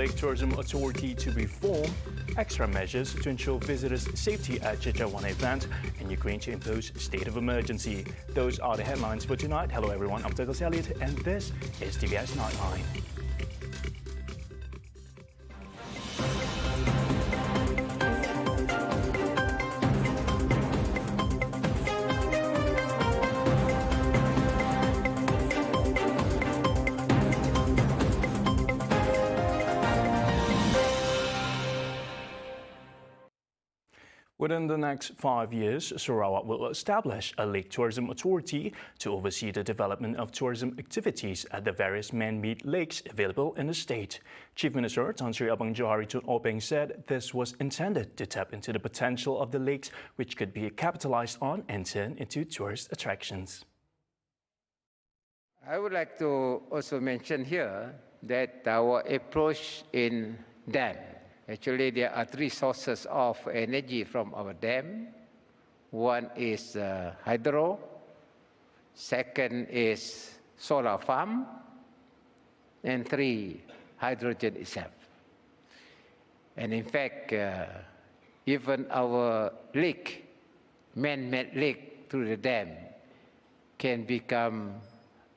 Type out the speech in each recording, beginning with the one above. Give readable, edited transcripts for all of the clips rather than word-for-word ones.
Lake Tourism Authority to reform, extra measures to ensure visitors' safety at Chitra event, and Ukraine to impose state of emergency. Those are the headlines for tonight. Hello everyone, I'm Douglas Elliott, and this is TVS Nightline. Within the next 5 years, Sarawak will establish a Lake Tourism Authority to oversee the development of tourism activities at the various man-made lakes available in the state. Chief Minister Tan Sri Abang Johari Tun Openg said this was intended to tap into the potential of the lakes, which could be capitalized on and turn into tourist attractions. I would like to also mention here that our approach in dam. Actually, there are three sources of energy from our dam. One is hydro, second is solar farm, and three, hydrogen itself. And in fact, even our lake, man-made lake through the dam, can become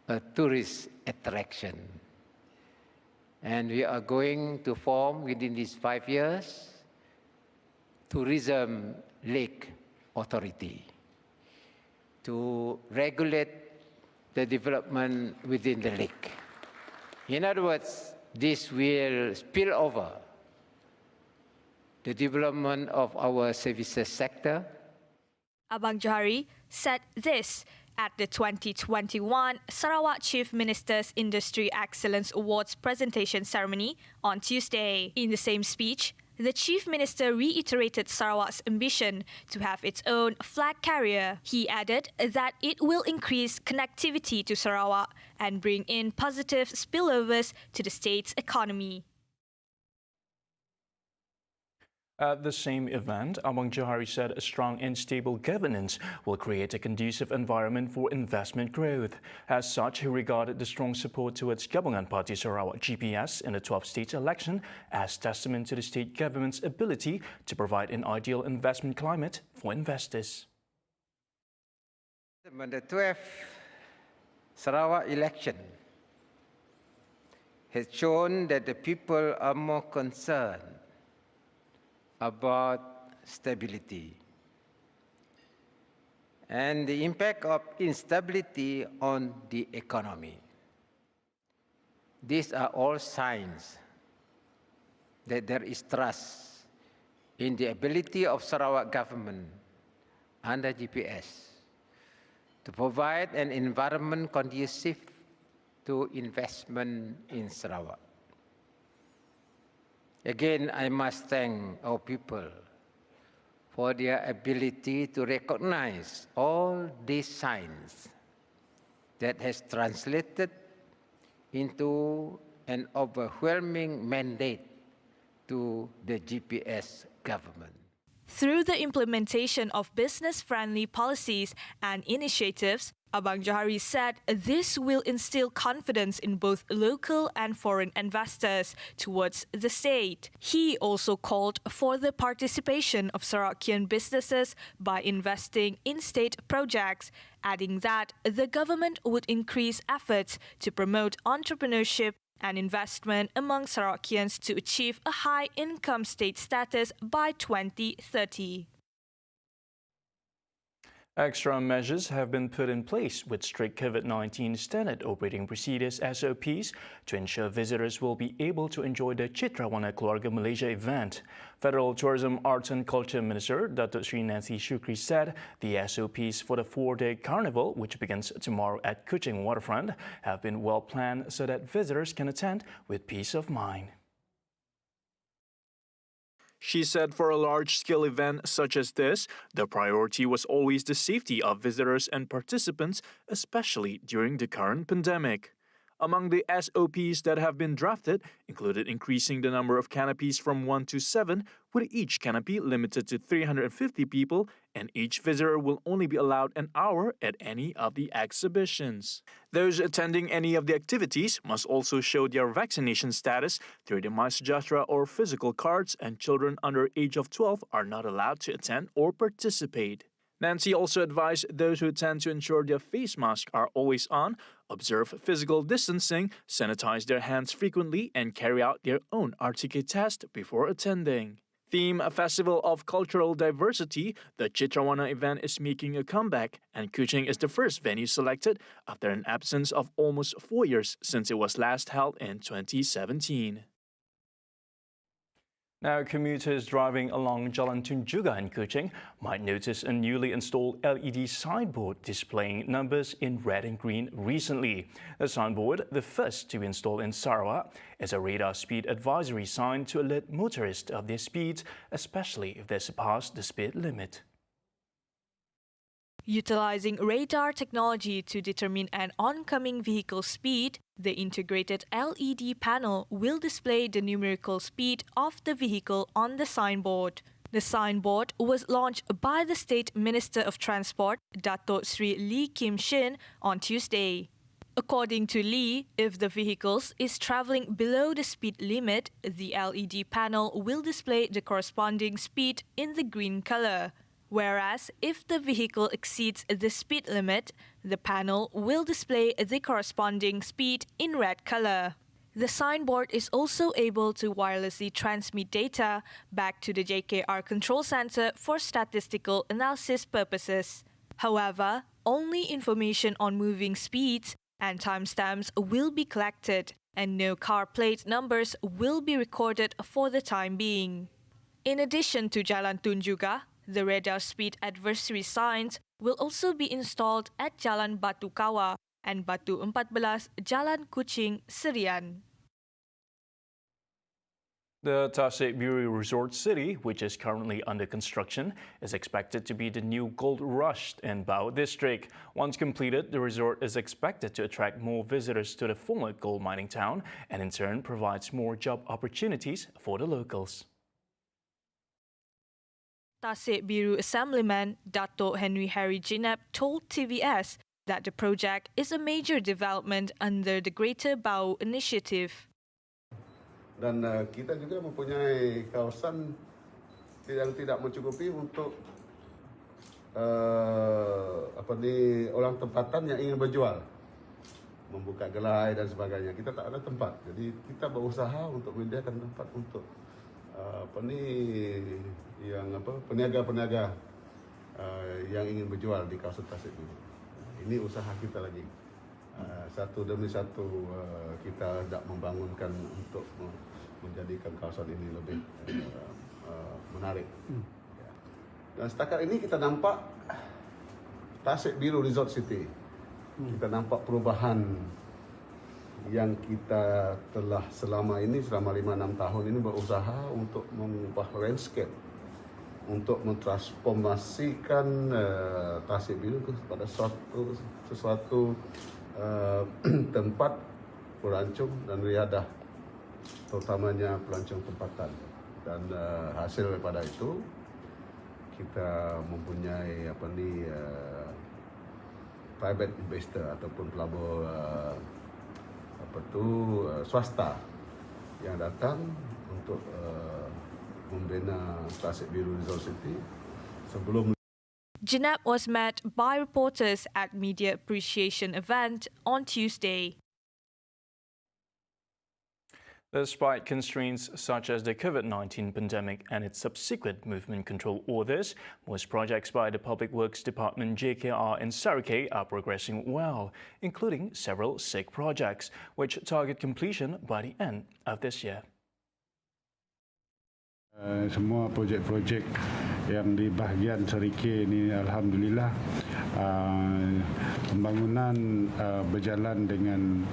a tourist attraction. And we are going to form within these 5 years Tourism Lake Authority to regulate the development within the lake. In other words, this will spill over the development of our services sector. Abang Johari said this at the 2021 Sarawak Chief Minister's Industry Excellence Awards presentation ceremony on Tuesday. In the same speech, the Chief Minister reiterated Sarawak's ambition to have its own flag carrier. He added that it will increase connectivity to Sarawak and bring in positive spillovers to the state's economy. At the same event, Abang Johari said a strong and stable governance will create a conducive environment for investment growth. As such, he regarded the strong support towards Gabungan Party Sarawak GPS in the 12th state election as testament to the state government's ability to provide an ideal investment climate for investors. The 12th Sarawak election has shown that the people are more concerned about stability and the impact of instability on the economy. These are all signs that there is trust in the ability of Sarawak government under GPS to provide an environment conducive to investment in Sarawak. Again, I must thank our people for their ability to recognize all these signs that has translated into an overwhelming mandate to the GPS government. Through the implementation of business-friendly policies and initiatives, Abang Johari said this will instill confidence in both local and foreign investors towards the state. He also called for the participation of Sarawakian businesses by investing in state projects, adding that the government would increase efforts to promote entrepreneurship and investment among Sarawakians to achieve a high income state status by 2030. Extra measures have been put in place with strict COVID-19 standard operating procedures SOPs to ensure visitors will be able to enjoy the Chitra Keluarga Malaysia event. Federal Tourism, Arts and Culture Minister Datuk Sri Nancy Shukri said the SOPs for the 4-day carnival, which begins tomorrow at Kuching Waterfront, have been well planned so that visitors can attend with peace of mind. She said for a large-scale event such as this, the priority was always the safety of visitors and participants, especially during the current pandemic. Among the SOPs that have been drafted included increasing the number of canopies from 1 to 7, with each canopy limited to 350 people, and each visitor will only be allowed an hour at any of the exhibitions. Those attending any of the activities must also show their vaccination status through the MySejahtera or physical cards, and children under age of 12 are not allowed to attend or participate. Nancy also advised those who attend to ensure their face masks are always on, observe physical distancing, sanitize their hands frequently, and carry out their own RTK test before attending. Theme Festival of Cultural Diversity, the Chitrawana event is making a comeback, and Kuching is the first venue selected after an absence of almost 4 years since it was last held in 2017. Now, commuters driving along Jalan Tunjungan in Kuching might notice a newly installed LED signboard displaying numbers in red and green recently. The signboard, the first to be installed in Sarawak, is a radar speed advisory sign to alert motorists of their speeds, especially if they surpass the speed limit. Utilizing radar technology to determine an oncoming vehicle speed, the integrated LED panel will display the numerical speed of the vehicle on the signboard. The signboard was launched by the State Minister of Transport, Dato Sri Lee Kim Shin, on Tuesday. According to Lee, if the vehicle is travelling below the speed limit, the LED panel will display the corresponding speed in the green colour. Whereas, if the vehicle exceeds the speed limit, the panel will display the corresponding speed in red color. The signboard is also able to wirelessly transmit data back to the JKR Control Center for statistical analysis purposes. However, only information on moving speeds and timestamps will be collected, and no car plate numbers will be recorded for the time being. In addition to Jalan Tunjungan, the radar speed advisory signs will also be installed at Jalan Batu Kawa and Batu 14 Jalan Kuching, Serian. The TASIK BIRU Resort City, which is currently under construction, is expected to be the new gold rush in Bau district. Once completed, the resort is expected to attract more visitors to the former gold mining town and in turn provides more job opportunities for the locals. TASIK BIRU Assemblyman Dato Henry Harry Jinap told TVS that the project is a major development under the Greater Bau Initiative. Dan kita juga mempunyai kawasan yang tidak mencukupi untuk orang tempatan yang ingin berjual, membuka gerai dan sebagainya. Kita tak ada tempat, jadi kita berusaha untuk menyediakan tempat untuk peniaga-peniaga yang ingin berjual di kawasan TASIK ini. Ini usaha kita lagi. Satu demi satu kita hendak membangunkan untuk menjadikan kawasan ini lebih menarik. Dan setakat ini kita nampak TASIK BIRU Resort City. Kita nampak perubahan yang kita telah selama 5-6 tahun ini berusaha untuk mengubah landscape, untuk mentransformasikan TASIK BIRU kepada sesuatu tempat pelancong dan riadah, terutamanya pelancong tempatan. Dan hasil daripada itu kita mempunyai private investor ataupun pelabur swasta yang datang untuk membina TASIK BIRU Resort City. Sebelum Jinap was met by reporters at Media Appreciation event on Tuesday. Despite constraints such as the COVID-19 pandemic and its subsequent movement control orders, most projects by the Public Works Department JKR and SARIKEI are progressing well, including several SIG projects, which target completion by the end of this year. Semua projek-projek yang di bahagian SARIKEI ini alhamdulillah pembangunan berjalan dengan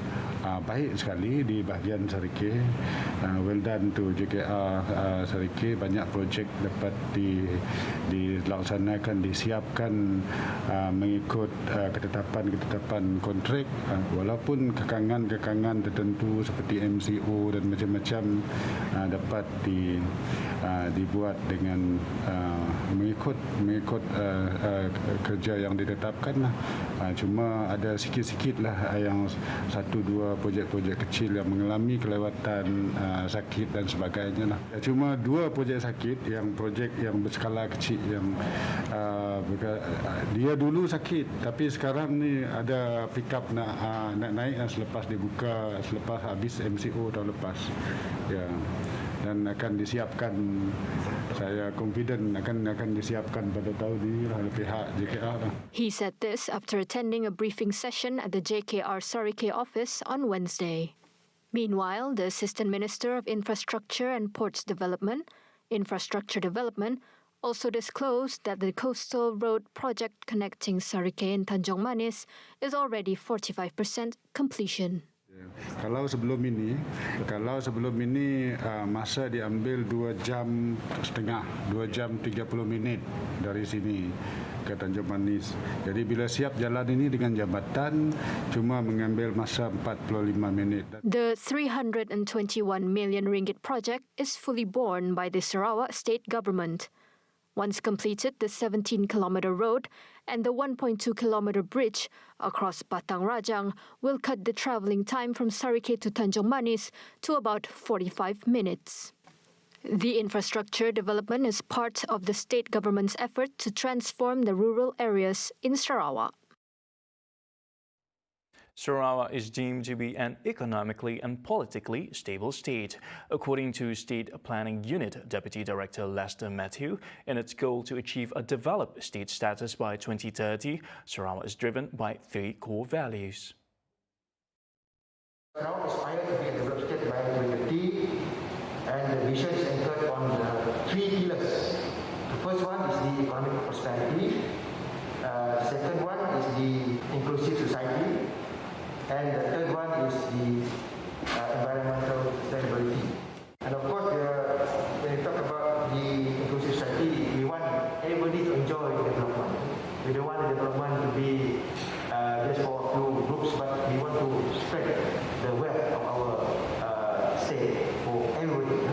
baik sekali di bahagian SARIKEI. Well done to JKR SARIKEI. Banyak projek dapat dilaksanakan, disiapkan mengikut ketetapan kontrak, walaupun kekangan tertentu seperti MCO dan macam-macam dapat dibuat dengan mengikut kerja yang ditetapkan. Cuma ada sikit-sikit lah yang satu dua projek-projek kecil yang mengalami kelewatan sakit dan sebagainya lah. Cuma dua projek sakit, yang projek yang berskala kecil yang dia dulu sakit tapi sekarang ni ada pick up nak naik selepas dibuka, selepas habis MCO tahun lepas. Ya. Dan akan disiapkan, saya confident akan disiapkan pada tahun ini oleh pihak JKR. He said this after attending a briefing session at the JKR SARIKEI office on Wednesday. Meanwhile, the Assistant Minister of Infrastructure and Ports Development, Infrastructure Development, also disclosed that the coastal road project connecting SARIKEI and Tanjung Manis is already 45% completion. Kalau sebelum ini masa diambil 2 jam setengah, 2 jam 30 minit dari sini ke Tanjung Manis. Jadi bila siap jalan ini dengan jambatan cuma mengambil masa 45 minit. The 321 million ringgit project is fully borne by the Sarawak state government. Once completed, the 17-kilometer road and the 1.2-kilometer bridge across Batang Rajang will cut the travelling time from SARIKEI to Tanjung Manis to about 45 minutes. The infrastructure development is part of the state government's effort to transform the rural areas in Sarawak. Sarawak is deemed to be an economically and politically stable state, according to State Planning Unit Deputy Director Lester Matthew. In its goal to achieve a developed state status by 2030, Sarawak is driven by 3 core values. Sarawak aspires to be a developed state by 2030, and the vision is anchored on the 3 pillars. The first one is the economic prosperity. The second one is the inclusive society. And the third one is the environmental sustainability. And of course, when we talk about the inclusive society, we want everybody to enjoy the development. We don't want the development to be just for a few groups, but we want to spread the wealth of our state for everybody.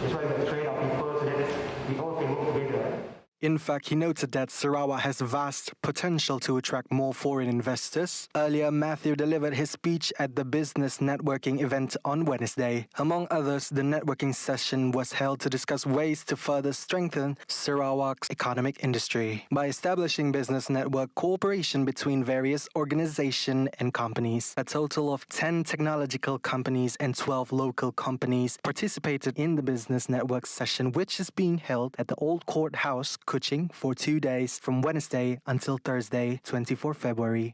That's why we train our people so that we all can work together. In fact, he noted that Sarawak has vast potential to attract more foreign investors. Earlier, Matthew delivered his speech at the business networking event on Wednesday. Among others, the networking session was held to discuss ways to further strengthen Sarawak's economic industry by establishing business network cooperation between various organizations and companies. A total of 10 technological companies and 12 local companies participated in the business network session, which is being held at the Old Courthouse, Kuching, for 2 days from Wednesday until Thursday, 24 February.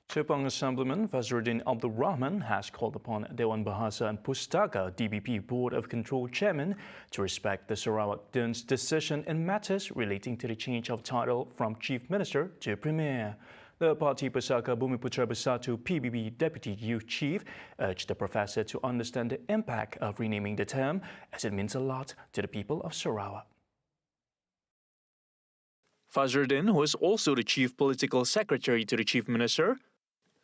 Sepang Assemblyman Fazruddin Abdul Rahman has called upon Dewan Bahasa and Pustaka DBP Board of Control Chairman to respect the Sarawak Dun's decision in matters relating to the change of title from Chief Minister to Premier. The Parti Pusaka Bumiputra Bersatu PBB Deputy Youth Chief urged the professor to understand the impact of renaming the term, as it means a lot to the people of Sarawak. Fazruddin, who is also the Chief Political Secretary to the Chief Minister,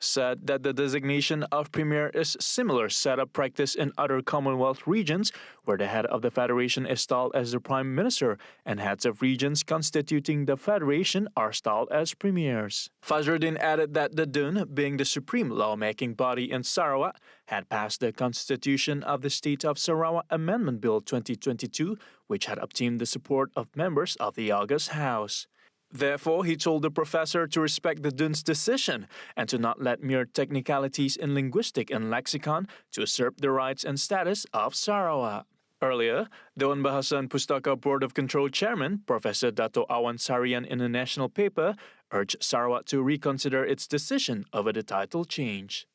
said that the designation of Premier is similar setup practice in other Commonwealth regions, where the head of the Federation is styled as the Prime Minister and heads of regions constituting the Federation are styled as Premiers. Fazruddin added that the DUN, being the supreme lawmaking body in Sarawak, had passed the Constitution of the State of Sarawak Amendment Bill 2022, which had obtained the support of members of the August House. Therefore, he told the professor to respect the DUN's decision and to not let mere technicalities in linguistic and lexicon to usurp the rights and status of Sarawak. Earlier, Dewan Bahasa and Pustaka Board of Control Chairman, Professor Dato Awan Sarian, in a national paper, urged Sarawak to reconsider its decision over the title change.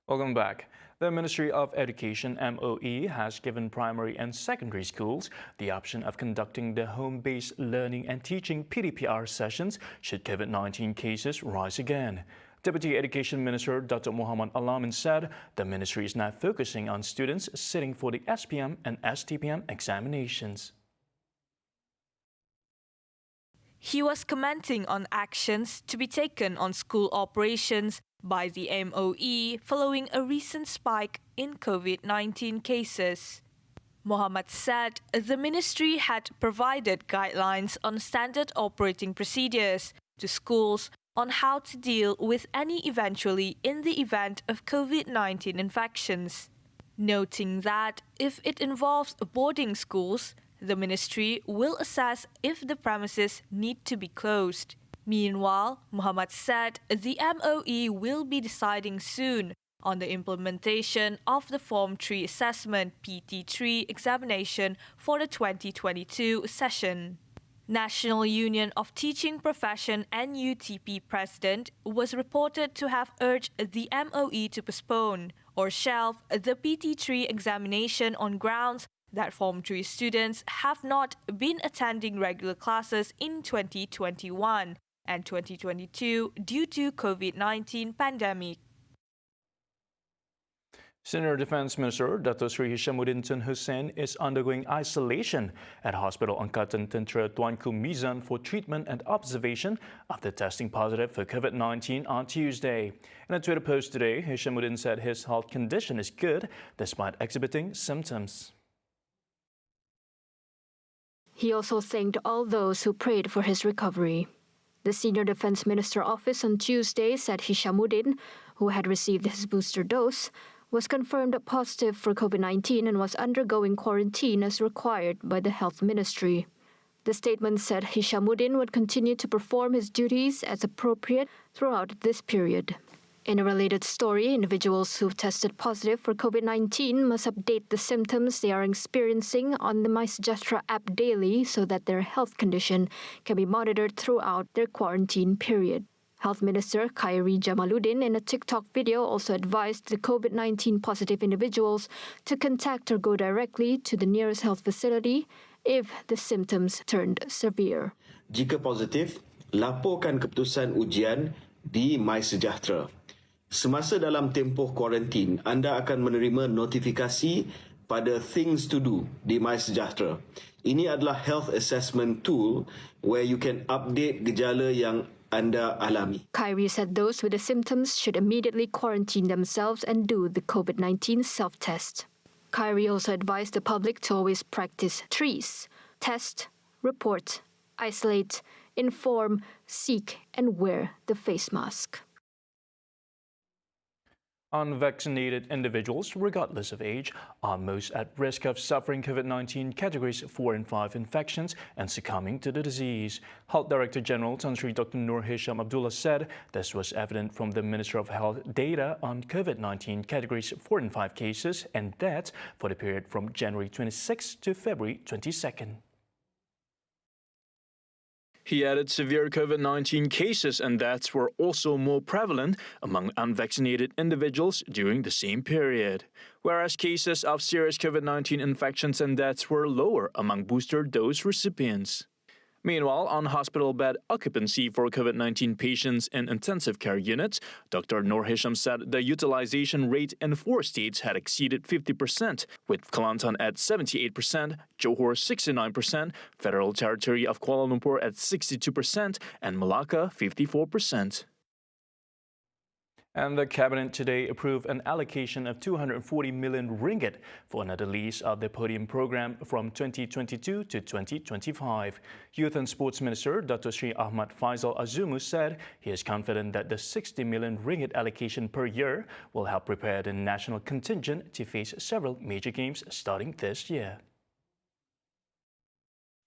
Welcome back. The Ministry of Education (MOE) has given primary and secondary schools the option of conducting the home-based learning and teaching PDPR sessions should COVID-19 cases rise again. Deputy Education Minister Dr. Muhammad Alamin said the ministry is now focusing on students sitting for the SPM and STPM examinations. He was commenting on actions to be taken on school operations by the MOE following a recent spike in COVID-19 cases. Mohammed said the ministry had provided guidelines on standard operating procedures to schools on how to deal with any eventuality in the event of COVID-19 infections, noting that if it involves boarding schools, the ministry will assess if the premises need to be closed. Meanwhile, Muhammad said the MOE will be deciding soon on the implementation of the Form 3 Assessment PT3 examination for the 2022 session. National Union of Teaching Profession NUTP President was reported to have urged the MOE to postpone or shelve the PT3 examination on grounds that Form 3 students have not been attending regular classes in 2021 and 2022 due to COVID-19 pandemic. Senior Defense Minister Dato Sri Hishamuddin Tun Hussein is undergoing isolation at Hospital Angkatan Tentera Tuanku Mizan for treatment and observation after testing positive for COVID-19 on Tuesday. In a Twitter post today, Hishamuddin said his health condition is good despite exhibiting symptoms. He also thanked all those who prayed for his recovery. The Senior Defense Minister office on Tuesday said Hishamuddin, who had received his booster dose, was confirmed positive for COVID-19 and was undergoing quarantine as required by the Health Ministry. The statement said Hishamuddin would continue to perform his duties as appropriate throughout this period. In a related story, individuals who tested positive for COVID-19 must update the symptoms they are experiencing on the MySejahtera app daily so that their health condition can be monitored throughout their quarantine period. Health Minister Khairi Jamaluddin in a TikTok video also advised the COVID-19 positive individuals to contact or go directly to the nearest health facility if the symptoms turned severe. Jika positif, laporkan keputusan ujian di MySejahtera. Semasa dalam tempoh kuarantin, anda akan menerima notifikasi pada Things to Do di MySejahtera. Ini adalah health assessment tool where you can update gejala yang anda alami. Khairi said those with the symptoms should immediately quarantine themselves and do the COVID-19 self-test. Khairi also advised the public to always practice threes: test, report, isolate, inform, seek, and wear the face mask. Unvaccinated individuals, regardless of age, are most at risk of suffering COVID-19 categories 4 and 5 infections and succumbing to the disease. Health Director General Tan Sri Dr. Nur Hisham Abdullah said this was evident from the Ministry of Health data on COVID-19 categories 4 and 5 cases and deaths for the period from January 26 to February 22nd. He added severe COVID-19 cases and deaths were also more prevalent among unvaccinated individuals during the same period, whereas cases of serious COVID-19 infections and deaths were lower among booster dose recipients. Meanwhile, on hospital bed occupancy for COVID-19 patients in intensive care units, Dr. Nur Hisham said the utilization rate in 4 states had exceeded 50%, with Kelantan at 78%, Johor 69%, Federal Territory of Kuala Lumpur at 62%, and Malacca 54%. And the Cabinet today approved an allocation of 240 million ringgit for another lease of the PODIUM program from 2022 to 2025. Youth and Sports Minister Dr. Sri Ahmad Faisal Azumu said he is confident that the 60 million ringgit allocation per year will help prepare the national contingent to face several major games starting this year.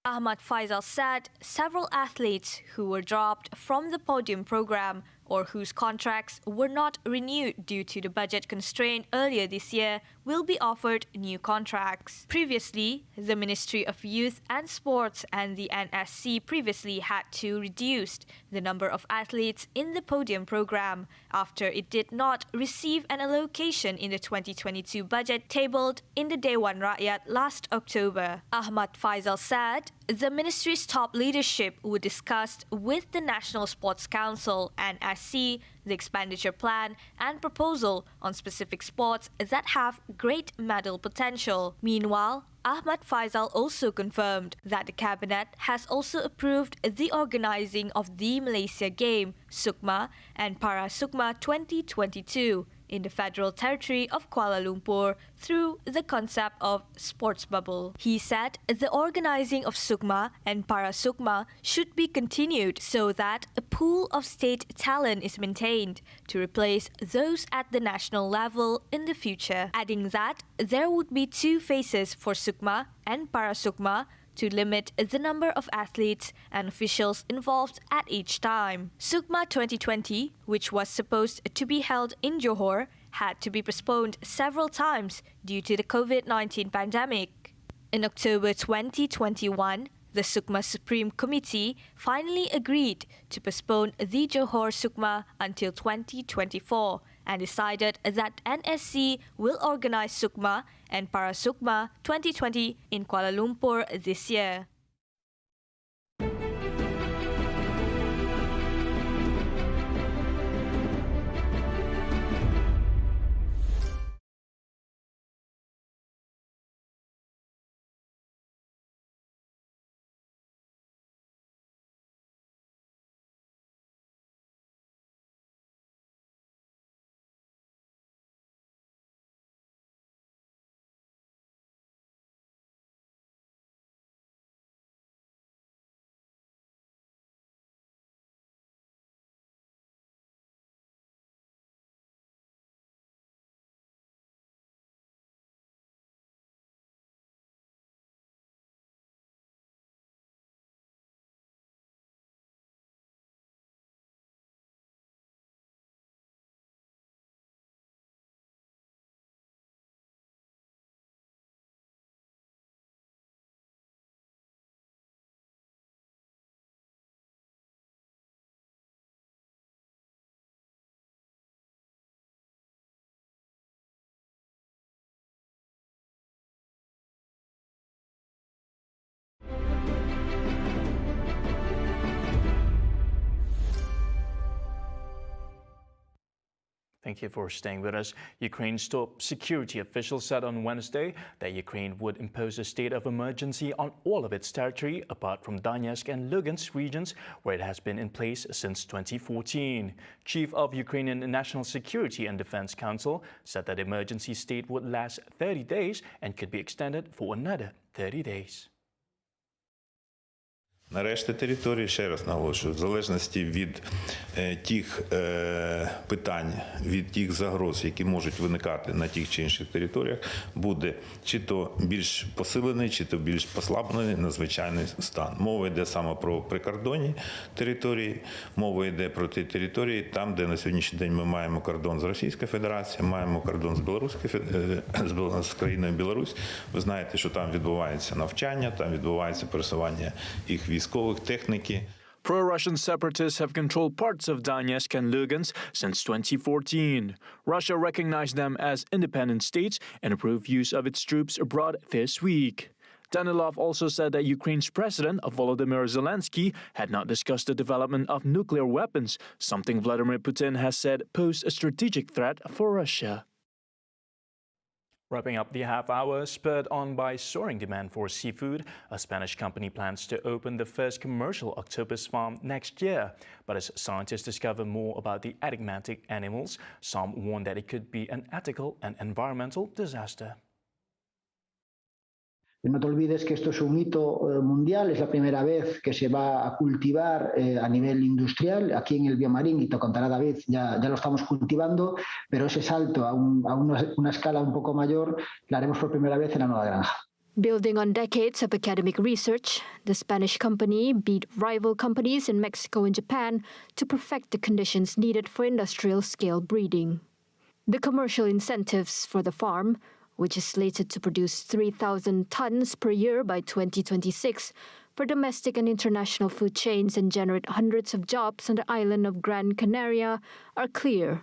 Ahmad Faisal said several athletes who were dropped from the PODIUM program or whose contracts were not renewed due to the budget constraint earlier this year will be offered new contracts. Previously, the Ministry of Youth and Sports and the NSC previously had to reduce the number of athletes in the podium program after it did not receive an allocation in the 2022 budget tabled in the Dewan Rakyat last October. Ahmad Faisal said the ministry's top leadership would discuss with the National Sports Council and NSC the expenditure plan and proposal on specific sports that have great medal potential. Meanwhile, Ahmad Faisal also confirmed that the cabinet has also approved the organizing of the Malaysia Game, Sukma and Para Sukma 2022 in the Federal Territory of Kuala Lumpur through the concept of sports bubble. He said the organizing of Sukma and Para Sukma should be continued so that a pool of state talent is maintained to replace those at the national level in the future, adding that there would be 2 phases for Sukma and Para Sukma to limit the number of athletes and officials involved at each time. Sukma 2020, which was supposed to be held in Johor, had to be postponed several times due to the COVID-19 pandemic. In October 2021, the Sukma Supreme Committee finally agreed to postpone the Johor Sukma until 2024 and decided that NSC will organize Sukma and Para Sukma 2020 in Kuala Lumpur this year. Thank you for staying with us. Ukraine's top security officials said on Wednesday that Ukraine would impose a state of emergency on all of its territory apart from Donetsk and Lugansk regions where it has been in place since 2014. Chief of Ukrainian National Security and Defense Council said that the emergency state would last 30 days and could be extended for another 30 days. На решті території, ще раз наголошую, в залежності від тих питань, від тих загроз, які можуть виникати на тих чи інших територіях, буде чи то більш посилений, чи то більш послаблений надзвичайний стан. Мова йде саме про прикордонні території, мова йде про ті території, там, де на сьогоднішній день ми маємо кордон з Російською Федерацією, маємо кордон з країною Білорусь. Ви знаєте, що там відбувається навчання, там відбувається пересування їх військових техніки. Pro-Russian separatists have controlled parts of Donetsk and Lugansk since 2014. Russia recognized them as independent states and approved use of its troops abroad this week. Danilov also said that Ukraine's president, Volodymyr Zelensky, had not discussed the development of nuclear weapons, something Vladimir Putin has said posed a strategic threat for Russia. Wrapping up the half hour, spurred on by soaring demand for seafood, a Spanish company plans to open the first commercial octopus farm next year. But as scientists discover more about the enigmatic animals, some warn that it could be an ethical and environmental disaster. No te olvides que esto es un hito mundial, es la primera vez que se va a cultivar a nivel industrial. Aquí en el biomarín, y te contará David, ya lo estamos cultivando, pero ese salto a una escala un poco mayor lo haremos por primera vez en la nueva granja. Building on decades of academic research, the Spanish company beat rival companies in Mexico and Japan to perfect the conditions needed for industrial-scale breeding. The commercial incentives for the farm, which is slated to produce 3,000 tons per year by 2026 for domestic and international food chains and generate hundreds of jobs on the island of Gran Canaria, are clear.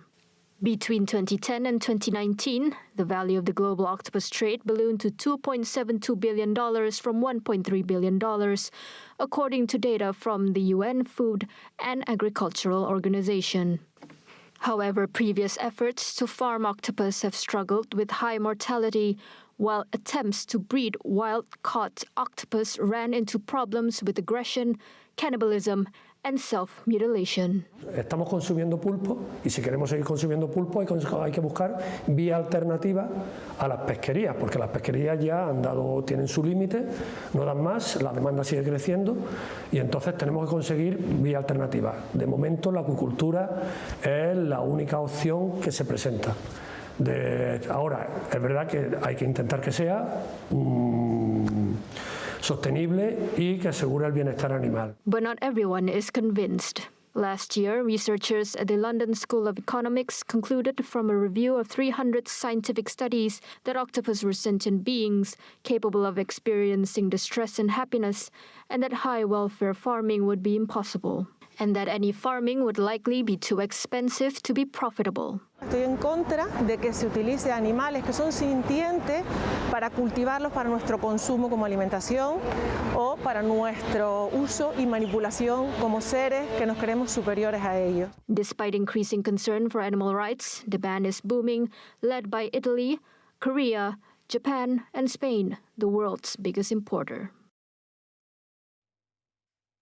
Between 2010 and 2019, the value of the global octopus trade ballooned to $2.72 billion from $1.3 billion, according to data from the UN Food and Agricultural Organization. However, previous efforts to farm octopus have struggled with high mortality, while attempts to breed wild-caught octopus ran into problems with aggression, cannibalism, and self-mutilation. Estamos consumiendo pulpo y si queremos seguir consumiendo pulpo hay que buscar vía alternativa a las pesquerías, porque las pesquerías ya tienen su límite, no dan más, la demanda sigue creciendo y entonces tenemos que conseguir vía alternativa. De momento la acuicultura es la única opción que se presenta. Ahora, es verdad que hay que intentar que sea sostenible y que asegure el bienestar animal. But not everyone is convinced. Last year, researchers at the London School of Economics concluded from a review of 300 scientific studies that octopus were sentient beings capable of experiencing distress and happiness, and that high welfare farming would be impossible, and that any farming would likely be too expensive to be profitable. Estoy en contra de que se utilice animales que son sintientes para cultivarlos para nuestro consumo como alimentación o para nuestro uso y manipulación como seres que nos creemos superiores a ellos. Despite increasing concern for animal rights, the ban is booming, led by Italy, Korea, Japan, and Spain, the world's biggest importer.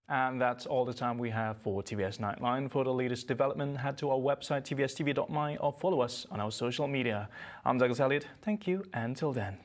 And that's all the time we have for TVS Nightline. For the latest development, head to our website TVSTVMY or follow us on our social media. I'm Douglas Elliott. Thank you, and till then.